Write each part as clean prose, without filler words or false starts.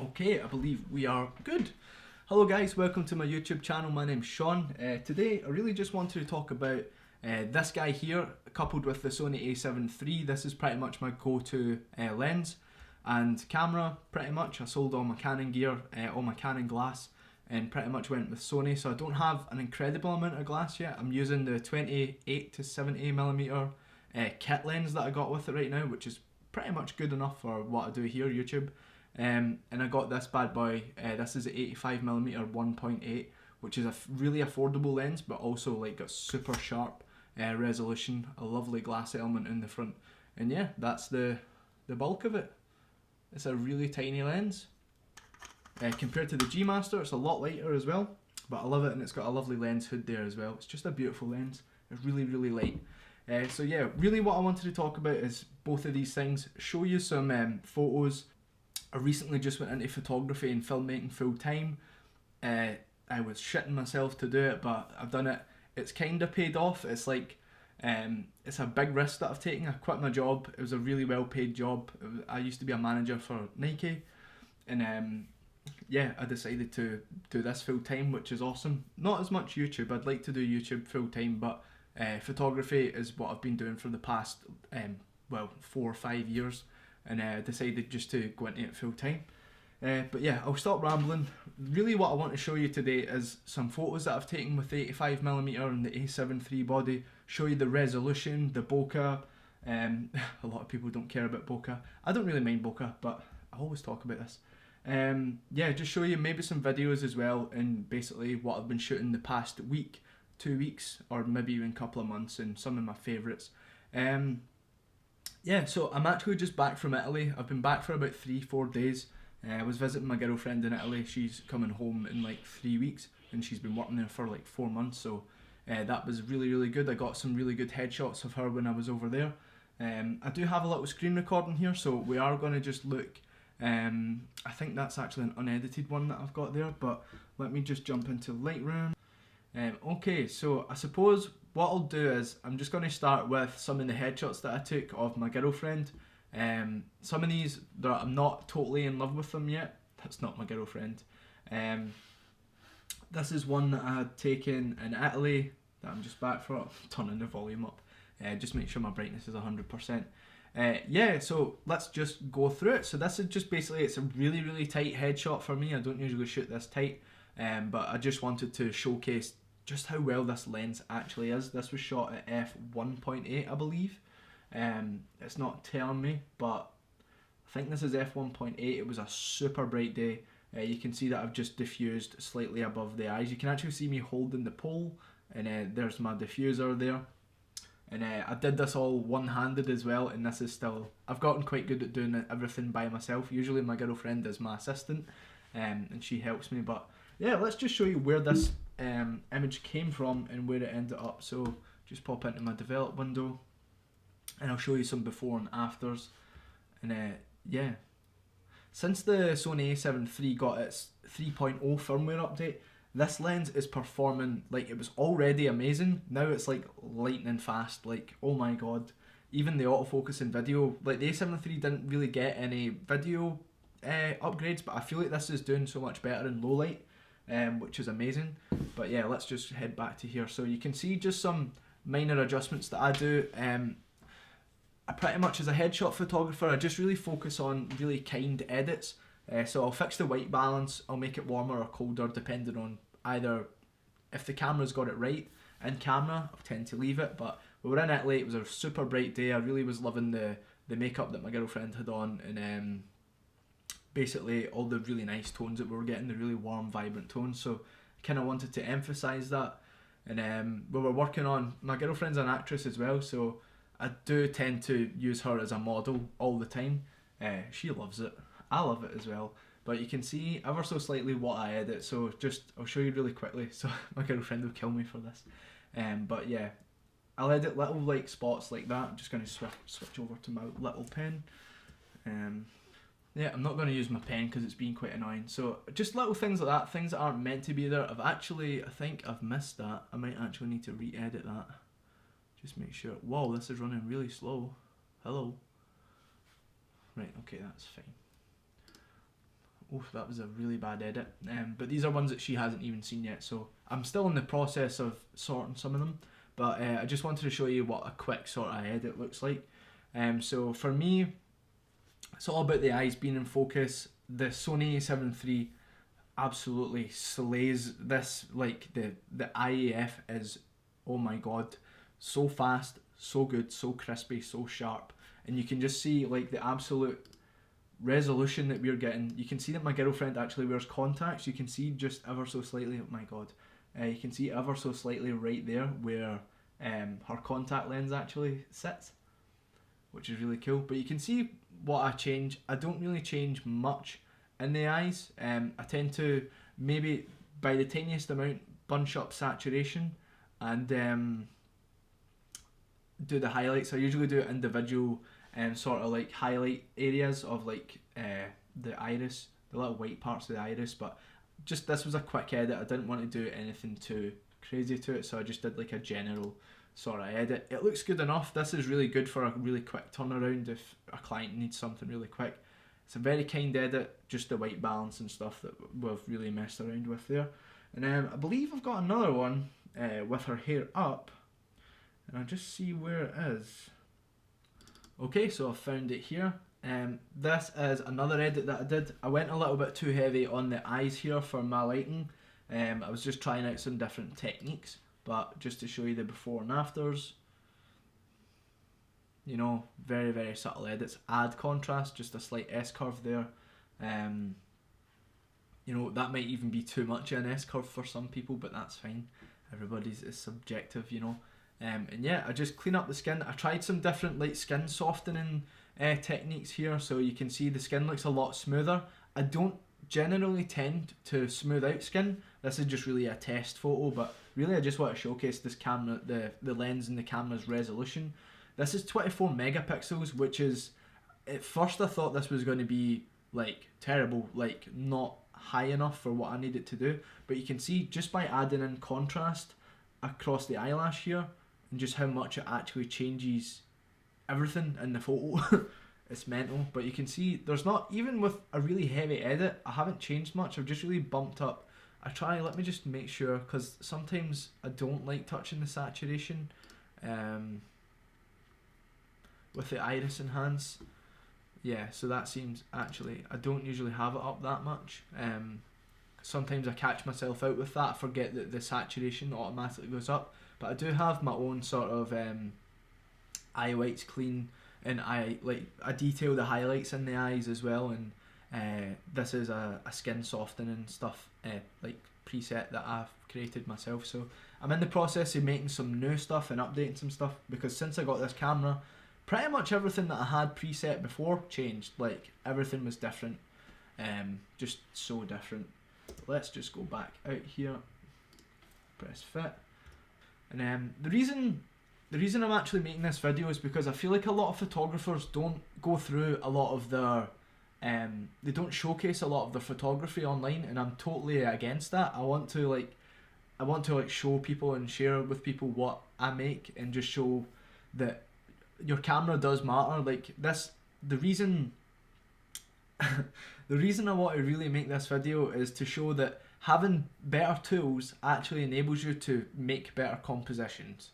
Okay, I believe we are good. Hello guys, welcome to my YouTube channel. My name's Sean. Today I really just wanted to talk about this guy here coupled with the Sony A7 III. This is pretty much my go-to lens and camera pretty much. I sold all my Canon gear, all my Canon glass, and pretty much went with Sony, so I don't have an incredible amount of glass yet. I'm using the 28 to 70mm kit lens that I got with it right now, which is pretty much good enough for what I do here, YouTube. And I got this bad boy, this is a 85mm 1.8, which is a really affordable lens, but also like got super sharp resolution, a lovely glass element in the front, and yeah, that's the bulk of it. It's a really tiny lens. Compared to the G Master, it's a lot lighter as well, but I love it, and it's got a lovely lens hood there as well. It's just a beautiful lens. It's really light. So yeah, really what I wanted to talk about is both of these things, show you some photos. I recently just went into photography and filmmaking full time. I was shitting myself to do it, but I've done it. It's kind of paid off. It's like, it's a big risk that I've taken. I quit my job. It was a really well paid job. I used to be a manager for Nike, and yeah, I decided to do this full time, which is awesome. Not as much YouTube. I'd like to do YouTube full time, but photography is what I've been doing for the past, well, 4 or 5 years. And I decided just to go into it full time. But yeah, I'll stop rambling. Really what I want to show you today is some photos that I've taken with the 85mm and the A7 III body, show you the resolution, the bokeh. A lot of people don't care about bokeh. I don't really mind bokeh, but I always talk about this. Yeah, just show you maybe some videos as well, and basically what I've been shooting the past week, 2 weeks, or maybe even a couple of months, and some of my favourites. Yeah, so I'm actually just back from Italy. I've been back for about 3-4 days. I was visiting my girlfriend in Italy. She's coming home in like 3 weeks, and she's been working there for like 4 months, so that was really good. I got some really good headshots of her when I was over there. I do have a little screen recording here, so we are going to just look. I think that's actually an unedited one that I've got there, but let me just jump into Lightroom. Okay, so I suppose what I'll do is I'm just going to start with some of the headshots that I took of my girlfriend. Some of these, I'm not totally in love with them yet. That's not my girlfriend. This is one that I had taken in Italy that I'm just back for. Turning the volume up. Just make sure my brightness is 100%. Yeah, so let's just go through it. So this is just basically, it's a really tight headshot for me. I don't usually shoot this tight, but I just wanted to showcase just how well this lens actually is. This was shot at f1.8, I believe. It's not telling me, but I think this is f1.8. It was a super bright day. You can see that I've just diffused slightly above the eyes. You can actually see me holding the pole, and there's my diffuser there. And I did this all one-handed as well, and this is still, I've gotten quite good at doing everything by myself. Usually my girlfriend is my assistant, and she helps me, but yeah, let's just show you where this image came from and where it ended up. So just pop into my develop window, and I'll show you some before and afters. And yeah, since the Sony A7 III got its 3.0 firmware update, this lens is performing like it was already amazing. Now it's like lightning fast, like oh my god. Even the autofocus in video, like the A7 III didn't really get any video upgrades, but I feel like this is doing so much better in low light, which is amazing. But yeah, let's just head back to here. So you can see just some minor adjustments that I do. I pretty much, as a headshot photographer, I just really focus on really kind edits. So I'll fix the white balance, I'll make it warmer or colder depending on either if the camera's got it right. In camera, I tend to leave it, but we were in Italy, it was a super bright day. I really was loving the makeup that my girlfriend had on, and basically all the really nice tones that we were getting, the really warm, vibrant tones. So I kind of wanted to emphasise that. And we were working on, my girlfriend's an actress as well, so I do tend to use her as a model all the time. She loves it. I love it as well. But you can see ever so slightly what I edit, so just I'll show you really quickly. So my girlfriend will kill me for this. But yeah, I'll edit little like spots like that. I'm just going to switch over to my little pen. Yeah, I'm not going to use my pen because it's been quite annoying. So just little things like that, things that aren't meant to be there. I think I've missed that. I might actually need to re-edit that. Just make sure. Whoa, this is running really slow. Hello. Right, okay, that's fine. oof, that was a really bad edit. But these are ones that she hasn't even seen yet, so I'm still in the process of sorting some of them. But I just wanted to show you what a quick sort of edit looks like. So for me, it's all about the eyes being in focus. The Sony A7III absolutely slays this. Like the IAF is, oh my god, so fast, so good, so crispy, so sharp, and you can just see like the absolute resolution that we're getting. You can see that my girlfriend actually wears contacts. You can see just ever so slightly, oh my god, you can see ever so slightly right there where her contact lens actually sits, which is really cool. But you can see what I change. I don't really change much in the eyes. I tend to maybe by the tiniest amount bunch up saturation and do the highlights. I usually do individual sort of like highlight areas of like the iris, the little white parts of the iris. But just this was a quick edit. I didn't want to do anything too crazy to it, so I just did like a general sort of edit. It looks good enough. This is really good for a really quick turnaround if a client needs something really quick. It's a very kind edit, just the white balance and stuff that we've really messed around with there. And I believe I've got another one with her hair up, and I'll just see where it is. Okay, so I found it here. This is another edit that I did. I went a little bit too heavy on the eyes here for my lighting. I was just trying out some different techniques, but just to show you the before and afters. You know, very, very subtle edits. Add contrast, just a slight S-curve there. You know, that might even be too much of an S-curve for some people, but that's fine. Everybody's is subjective, you know. And yeah, I just clean up the skin. I tried some different like skin softening techniques here, so you can see the skin looks a lot smoother. I don't generally tend to smooth out skin. This is just really a test photo, but really I just want to showcase this camera, the lens and the camera's resolution. This is 24 megapixels, which is, at first I thought this was going to be like terrible, like not high enough for what I need it to do, but you can see just by adding in contrast across the eyelash here and just how much it actually changes everything in the photo. It's mental. But you can see there's not, even with a really heavy edit, I haven't changed much. I've just really bumped up. Let me just make sure, because sometimes I don't like touching the saturation with the iris enhance. Yeah, so that seems, actually, I don't usually have it up that much. Sometimes I catch myself out with that, I forget that the saturation automatically goes up. But I do have my own sort of eye whites clean, and I detail the highlights in the eyes as well. And this is a skin softening stuff like preset that I've created myself. So I'm in the process of making some new stuff and updating some stuff, because since I got this camera, pretty much everything that I had preset before changed. Like everything was different, just so different. Let's just go back out here, press fit. And the reason I'm actually making this video is because I feel like a lot of photographers don't go through a lot of their they don't showcase a lot of their photography online, and I'm totally against that. I want to show people and share with people what I make, and just show that your camera does matter. Like this, the reason I want to really make this video is to show that having better tools actually enables you to make better compositions,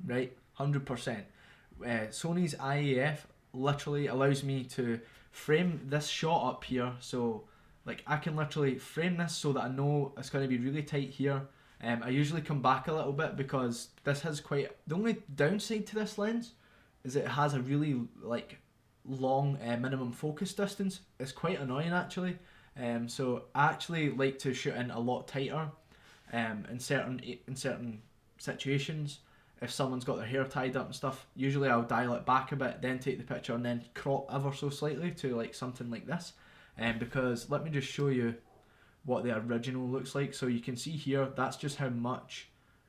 right? 100%. Sony's IAF literally allows me to frame this shot up here, so like I can literally frame this so that I know it's going to be really tight here. I usually come back a little bit because this has quite, the only downside to this lens is it has a really like long minimum focus distance. It's quite annoying actually. So I actually like to shoot in a lot tighter in certain situations. If someone's got their hair tied up and stuff, usually I'll dial it back a bit, then take the picture and then crop ever so slightly to like something like this. Because let me just show you what the original looks like. So you can see here, that's just how much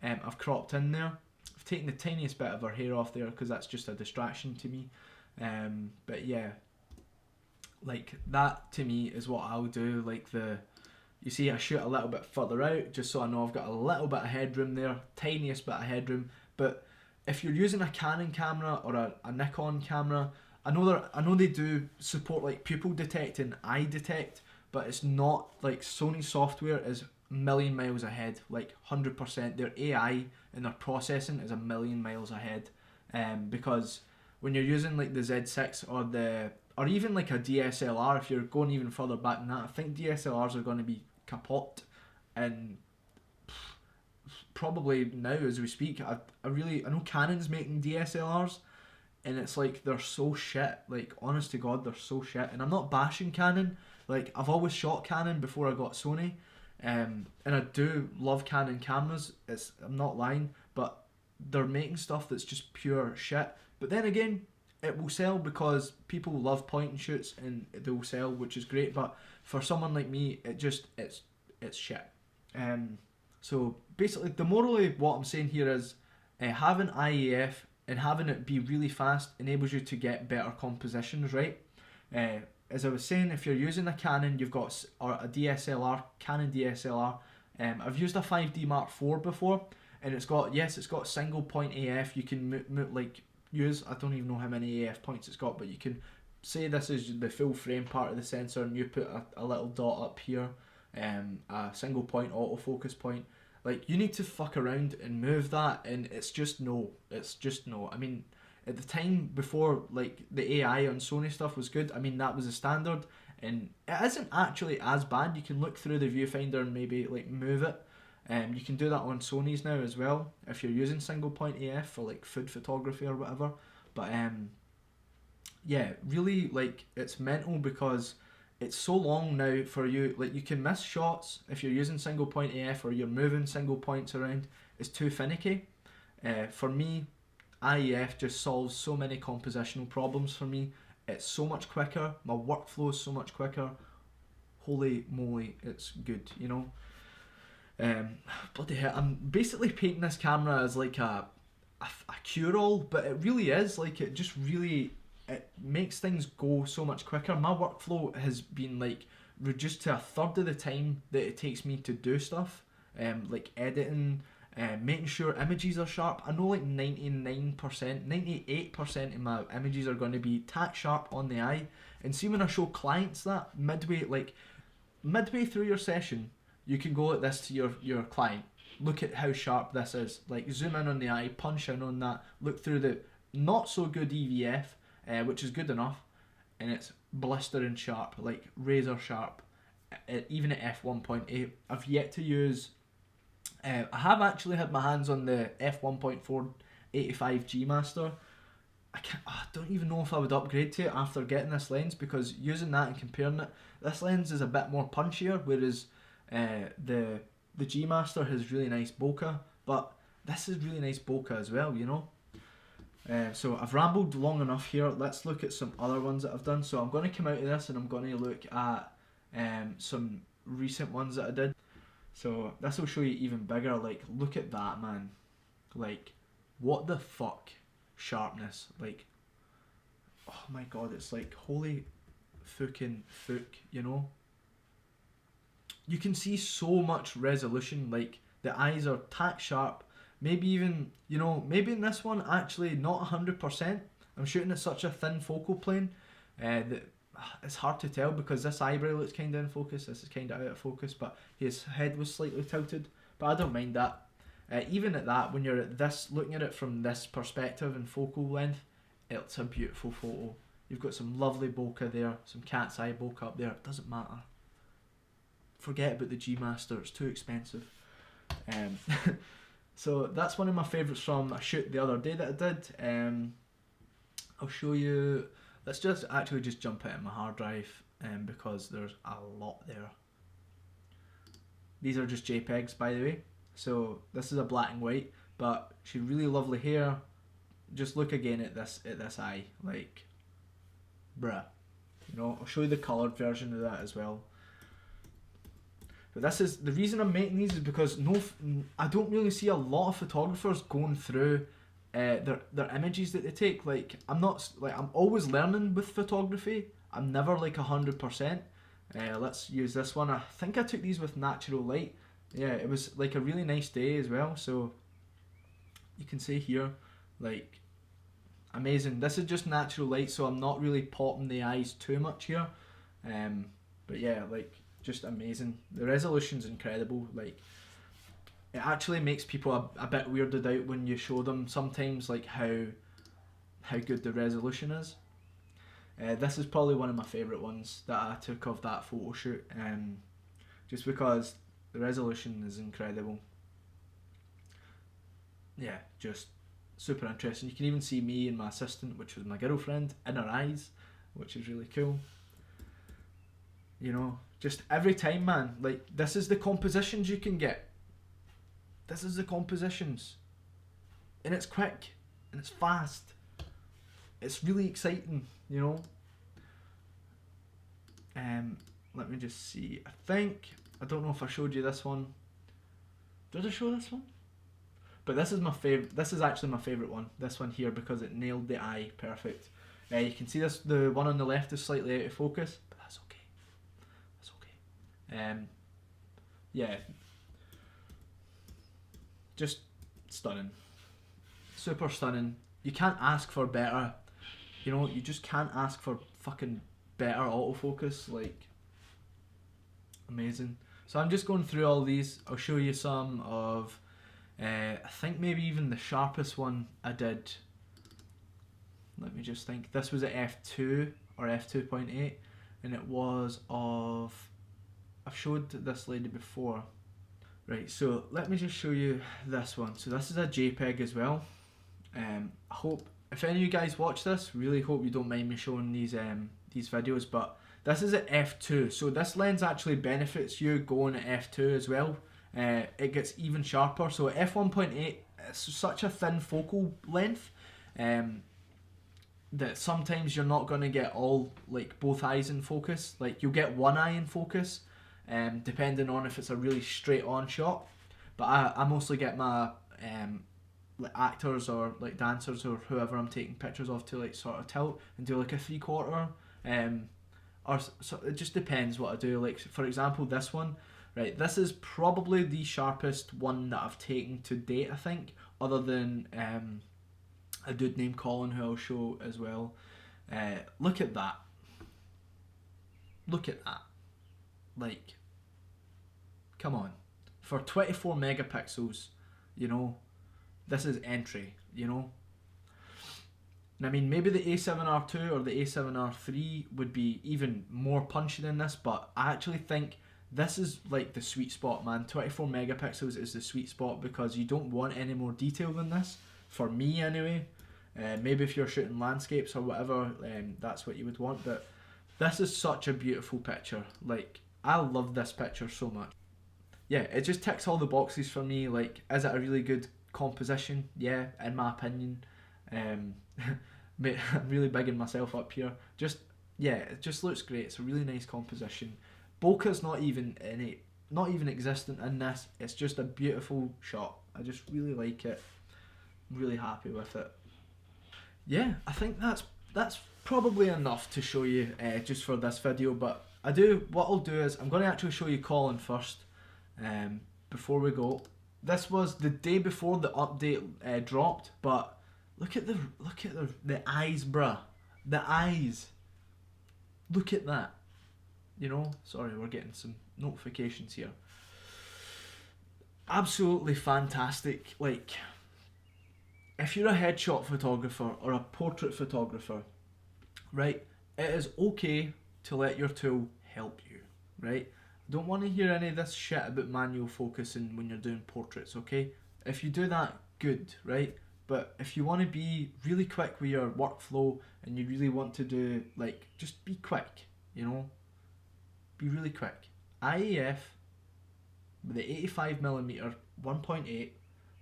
I've cropped in there. I've taken the tiniest bit of her hair off there because that's just a distraction to me. But yeah, like that to me is what I'll do. Like you see I shoot a little bit further out just so I know I've got a little bit of headroom there, tiniest bit of headroom. But if you're using a Canon camera or a Nikon camera, I know they do support like pupil detect and eye detect, but it's not like Sony software is a million miles ahead, like 100%. Their AI and their processing is a million miles ahead, because when you're using like the Z6 or even like a DSLR, if you're going even further back than that, I think DSLRs are going to be kaput, and probably now as we speak. I know Canon's making DSLRs, and it's like they're so shit. Like, honest to God, they're so shit. And I'm not bashing Canon. Like, I've always shot Canon before I got Sony, and I do love Canon cameras. I'm not lying, but they're making stuff that's just pure shit. But then again, it will sell because people love point and shoots, and they will sell, which is great. But for someone like me, it's shit. So basically, the morally what I'm saying here is, having IAF and having it be really fast enables you to get better compositions, right? As I was saying, if you're using a Canon, you've got or a DSLR, Canon DSLR. I've used a 5D Mark IV before, and it's got single point AF. You can use, I don't even know how many AF points it's got, but you can say this is the full frame part of the sensor, and you put a little dot up here, a single point autofocus point. Like, you need to fuck around and move that, and it's just no. I mean, at the time before, like, the AI on Sony stuff was good, I mean, that was a standard, and it isn't actually as bad. You can look through the viewfinder and maybe, like, move it. You can do that on Sony's now as well, if you're using single point AF for, like, food photography or whatever. But, yeah, really, like, it's mental because it's so long now for you. Like, you can miss shots if you're using single point AF or you're moving single points around. It's too finicky. For me, IEF just solves so many compositional problems for me. It's so much quicker. My workflow is so much quicker. Holy moly, it's good, you know. Bloody hell, I'm basically painting this camera as like a cure-all, but it really is. Like, it just really, it makes things go so much quicker. My workflow has been like reduced to a third of the time that it takes me to do stuff, like editing, making sure images are sharp. I know like 99%, 98% of my images are going to be tack sharp on the eye. And see, when I show clients that midway through your session, you can go like this to your client. Look at how sharp this is. Like, zoom in on the eye, punch in on that, look through the not so good EVF, which is good enough, and it's blistering sharp, like razor sharp, even at f1.8. I've yet to use, I have actually had my hands on the f1.4 85G Master. I don't even know if I would upgrade to it after getting this lens, because using that and comparing it, this lens is a bit more punchier, whereas the G Master has really nice bokeh, but this is really nice bokeh as well, you know. So I've rambled long enough here. Let's look at some other ones that I've done. So I'm going to come out of this and I'm going to look at some recent ones that I did. So this will show you even bigger. Like, look at that, man. Like, what the fuck sharpness. Like, oh my god, it's like holy fucking fuck, you know. You can see so much resolution. Like, the eyes are tack sharp. Maybe even, you know, maybe in this one actually not 100%. I'm shooting at such a thin focal plane that it's hard to tell, because this eyebrow looks kind of in focus, this is kind of out of focus, but his head was slightly tilted. But I don't mind that. Even at that, when you're at this, looking at it from this perspective and focal length, it's a beautiful photo. You've got some lovely bokeh there, some cat's eye bokeh up there. It doesn't matter. Forget about the G Master, it's too expensive. So that's one of my favourites from a shoot the other day that I did. I'll show you. Let's just jump out of my hard drive, because there's a lot there. These are just JPEGs, by the way. So this is a black and white, but she's really lovely hair. Just look again at this eye, like, bruh. You know, I'll show you the coloured version of that as well. But this is the reason I'm making these, is because I don't really see a lot of photographers going through their images that they take. Like, I'm always learning with photography. I'm never like 100%. Let's use this one. I think I took these with natural light. Yeah, it was like a really nice day as well. So you can see here, like, amazing. This is just natural light, so I'm not really popping the eyes too much here. But yeah, like, just amazing. The resolution's incredible. Like, it actually makes people a bit weirded out when you show them sometimes, like how good the resolution is. This is probably one of my favourite ones that I took of that photo shoot, just because the resolution is incredible. Yeah, just super interesting. You can even see me and my assistant, which was my girlfriend, in her eyes, which is really cool. You know, just every time, man, like, this is the compositions you can get. This is the compositions. And it's quick, and it's fast. It's really exciting, you know. Let me just see. I don't know if I showed you this one. Did I show this one? But this is my favorite. This is actually my favorite one. This one here, because it nailed the eye perfect. You can see this. The one on the left is slightly out of focus, but that's okay. That's okay. Yeah. Just stunning. Super stunning. You can't ask for better. You know, you just can't ask for fucking better autofocus. Like, amazing. So I'm just going through all these. I'll show you some of, I think maybe even the sharpest one I did. Let me just think. This was at f2 or f2.8, and it was of, I've showed this lady before. Right, so let me just show you this one. So this is a JPEG as well. I hope, if any of you guys watch this, really hope you don't mind me showing these videos, but this is at f2, so this lens actually benefits you going at f2 as well. It gets even sharper. So at f1.8, it's such a thin focal length that sometimes you're not going to get all, like, both eyes in focus. Like, you'll get one eye in focus, depending on if it's a really straight on shot. But I mostly get my like actors or like dancers or whoever I'm taking pictures of to like sort of tilt and do like a 3/4, or so it just depends what I do. Like, for example, this one, right, this is probably the sharpest one that I've taken to date, I think, other than a dude named Colin, who I'll show as well. Look at that. Look at that. Like, come on. For 24 megapixels, you know, this is entry, you know. And I mean, maybe the A7R II or the A7R III would be even more punchy than this, but I actually think this is like the sweet spot, man. 24 megapixels is the sweet spot, because you don't want any more detail than this, for me anyway. Maybe if you're shooting landscapes or whatever, that's what you would want, but this is such a beautiful picture. Like, I love this picture so much. Yeah, it just ticks all the boxes for me. Like, is it a really good composition? Yeah, in my opinion. I'm really bigging myself up here. Just, yeah, it just looks great. It's a really nice composition. Bokeh's not even existent in this. It's just a beautiful shot. I just really like it. I'm really happy with it. Yeah, I think that's probably enough to show you just for this video. But what I'll do is I'm going to actually show you Colin first before we go. This was the day before the update dropped, but look at the eyes, bruh. The eyes. Look at that. You know, sorry, we're getting some notifications here. Absolutely fantastic. Like, if you're a headshot photographer or a portrait photographer, right, it is okay to let your tool help you, right? Don't want to hear any of this shit about manual focusing when you're doing portraits, okay? If you do that, good, right? But if you want to be really quick with your workflow and you really want to do, like, just be quick, you know? Be really quick. IEF with the 85mm 1.8,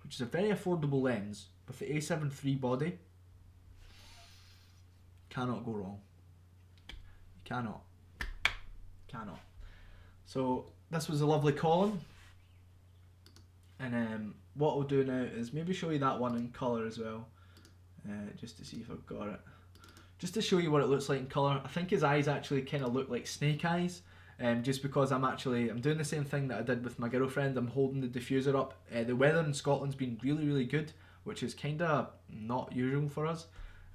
which is a very affordable lens, with the A7 III body, cannot go wrong. You cannot. Cannot. So this was a lovely Colin, and what I'll do now is maybe show you that one in colour as well, just to see if I've got it. Just to show you what it looks like in colour. I think his eyes actually kind of look like snake eyes, just because I'm doing the same thing that I did with my girlfriend. I'm holding the diffuser up. The weather in Scotland's been really, really good, which is kind of not usual for us.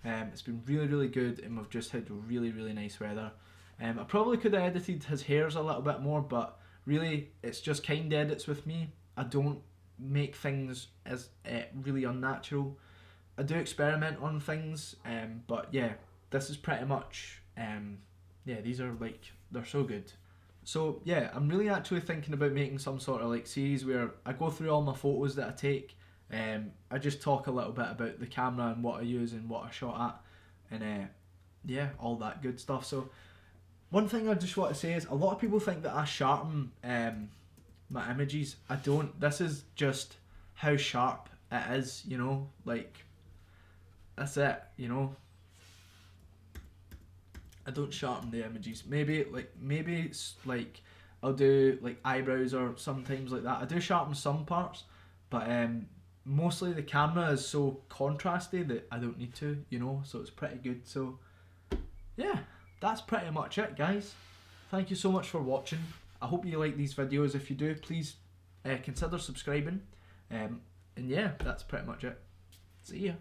It's been really, really good, and we've just had really, really nice weather. I probably could have edited his hairs a little bit more, but really it's just kind edits with me. I don't make things as really unnatural. I do experiment on things, but yeah, this is pretty much, yeah, these are like, they're so good. So yeah, I'm really actually thinking about making some sort of like series where I go through all my photos that I take. I just talk a little bit about the camera and what I use and what I shot at, and yeah, all that good stuff. So one thing I just want to say is a lot of people think that I sharpen my images. I don't. This is just how sharp it is, you know, like that's it, you know. I don't sharpen the images. Maybe it's like I'll do like eyebrows or sometimes like that. I do sharpen some parts, but mostly the camera is so contrasty that I don't need to, you know, so it's pretty good. So yeah, that's pretty much it, guys. Thank you so much for watching. I hope you like these videos. If you do, please consider subscribing. And yeah, that's pretty much it. See ya.